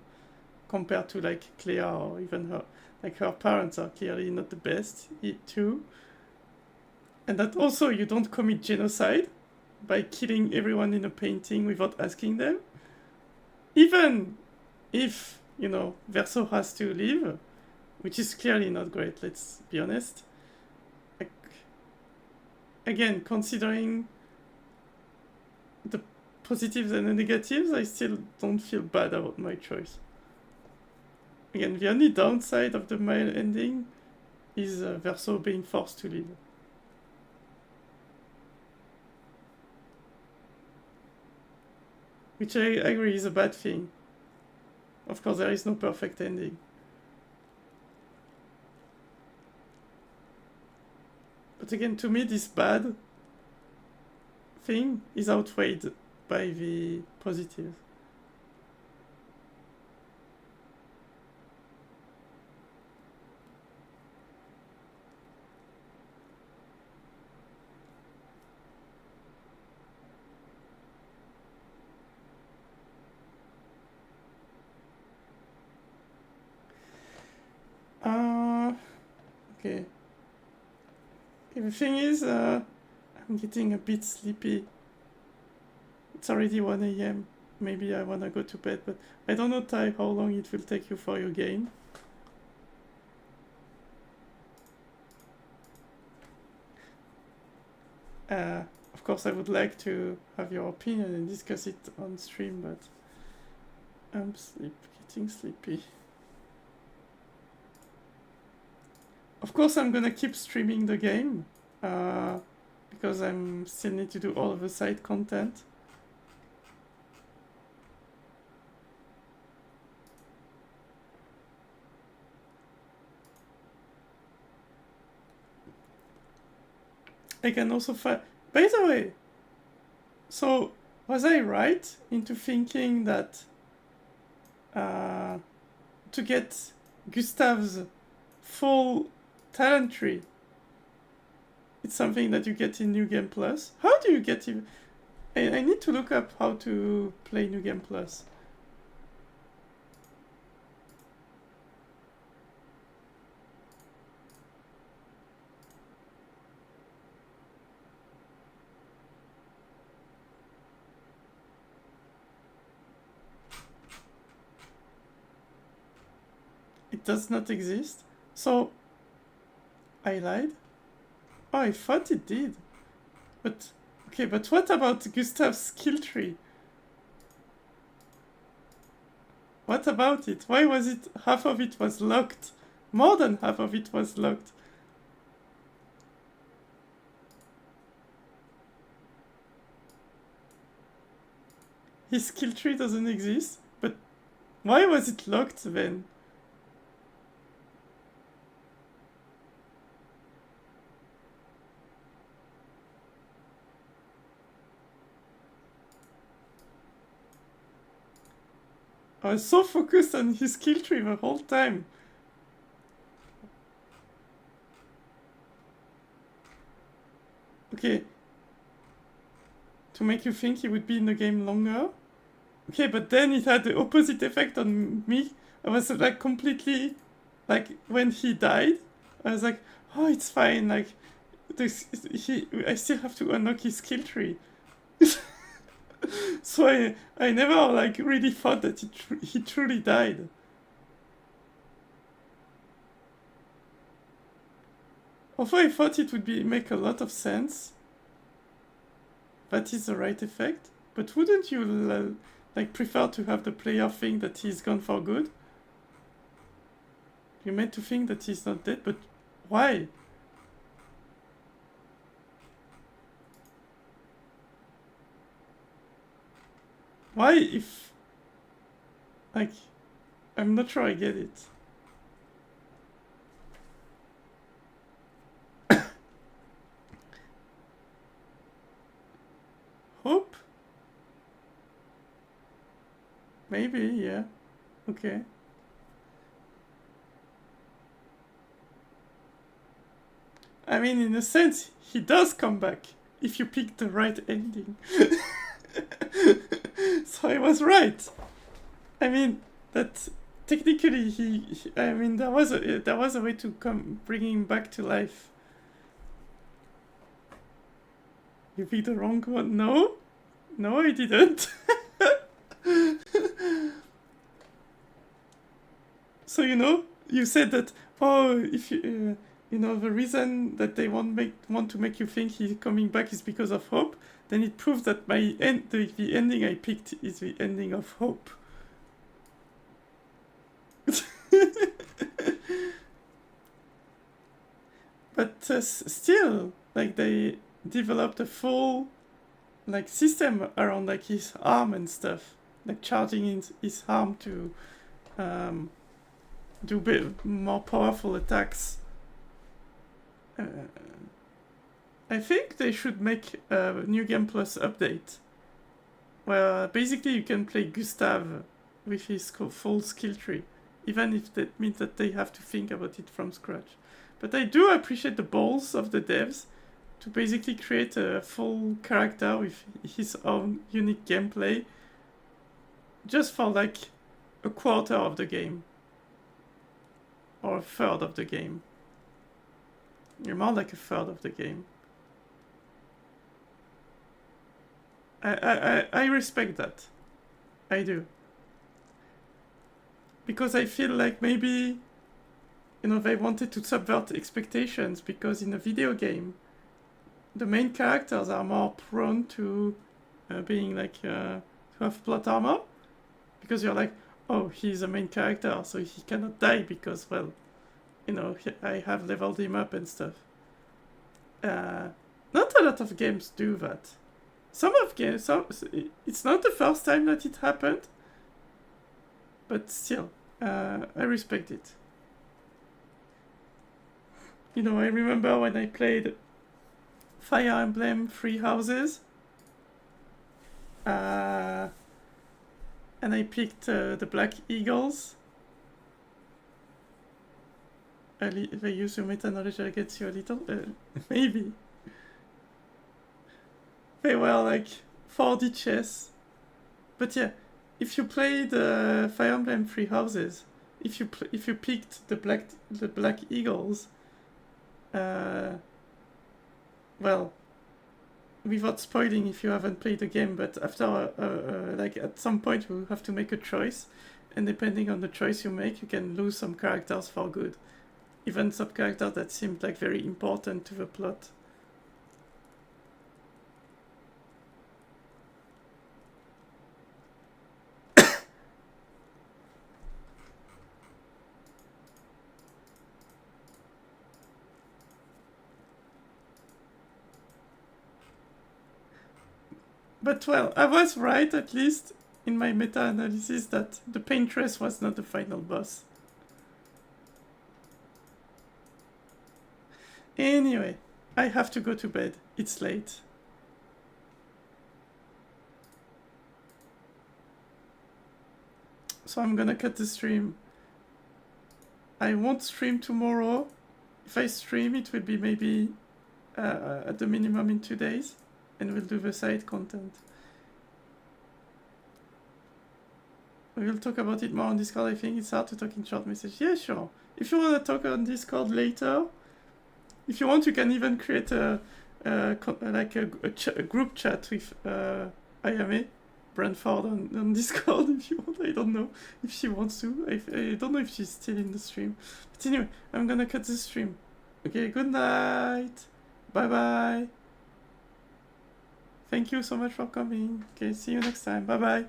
compared to like Clair or even her. Like her parents are clearly not the best too. And that also you don't commit genocide by killing everyone in a painting without asking them. Even if, you know, Verso has to leave, which is clearly not great, let's be honest. Like, again, considering the positives and the negatives, I still don't feel bad about my choice. Again, the only downside of the male ending is Verso being forced to leave. Which I agree is a bad thing. Of course, there is no perfect ending. But again, to me, this bad thing is outweighed by the positives. Okay. The thing is, I'm getting a bit sleepy. It's already 1 AM. Maybe I wanna go to bed, but I don't know, Ty, how long it will take you for your game. Of course, I would like to have your opinion and discuss it on stream, but I'm getting sleepy. Of course, I'm gonna keep streaming the game, because I still need to do all of the side content. I can also find... By the way, so was I right into thinking that to get Gustav's full talent tree, it's something that you get in New Game Plus? How do you get it? I need to look up how to play New Game Plus. It does not exist. So I lied? Oh, I thought it did. But, okay, but what about Gustav's skill tree? What about it? Why was it, half of it was locked? More than half of it was locked. His skill tree doesn't exist, but why was it locked then? I was so focused on his skill tree the whole time. Okay. To make you think he would be in the game longer. Okay, but then it had the opposite effect on me. I was like completely, like when he died, I was like, oh, it's fine. Like, I still have to unlock his skill tree. So I never like really thought that he truly died. Although I thought it would make a lot of sense. That is the right effect. But wouldn't you like prefer to have the player think that he's gone for good? You're meant to think that he's not dead, but why? Why if... Like, I'm not sure I get it. Hope? Maybe, yeah. Okay. I mean, in a sense, he does come back if you pick the right ending. So I was right. I mean, that technically I mean, there was a way to bring him back to life. You picked the wrong one. No, I didn't. So you said that. Oh, if you. The reason that they want to make you think he's coming back is because of hope, then it proves that the ending I picked is the ending of hope. But still, like, they developed a full, like, system around, like, his arm and stuff. Like, charging his arm to do more powerful attacks. I think they should make a New Game Plus update where basically you can play Gustav with his full skill tree, even if that means that they have to think about it from scratch. But I do appreciate the balls of the devs to basically create a full character with his own unique gameplay just for like a quarter of the game or a third of the game. You're more like a third of the game. I respect that. I do. Because I feel like maybe, they wanted to subvert expectations, because in a video game, the main characters are more prone to being like, to have plot armor. Because you're like, oh, he's a main character, so he cannot die because, well, I have leveled him up and stuff. Not a lot of games do that. It's not the first time that it happened, but still, I respect it. I remember when I played Fire Emblem 3 Houses, and I picked the Black Eagles. If I use your meta knowledge against you a little, maybe. They were like 4D chess. But yeah, if you played Fire Emblem 3 Houses, if you picked the Black Eagles, well, without spoiling if you haven't played the game, but after like at some point you have to make a choice, and depending on the choice you make, you can lose some characters for good. Even some characters that seemed like very important to the plot. But well, I was right at least in my meta-analysis that the Paintress was not the final boss. Anyway, I have to go to bed. It's late. So I'm gonna cut the stream. I won't stream tomorrow. If I stream, it will be maybe at the minimum in 2 days. And we'll do the side content. We will talk about it more on Discord. I think it's hard to talk in short message. Yeah, sure. If you want to talk on Discord later, if you want, you can even create a group chat with Ayame Brantford on Discord if you want. I don't know if she wants to. I don't know if she's still in the stream. But anyway, I'm gonna cut the stream. Okay, good night. Bye bye. Thank you so much for coming. Okay, see you next time. Bye bye.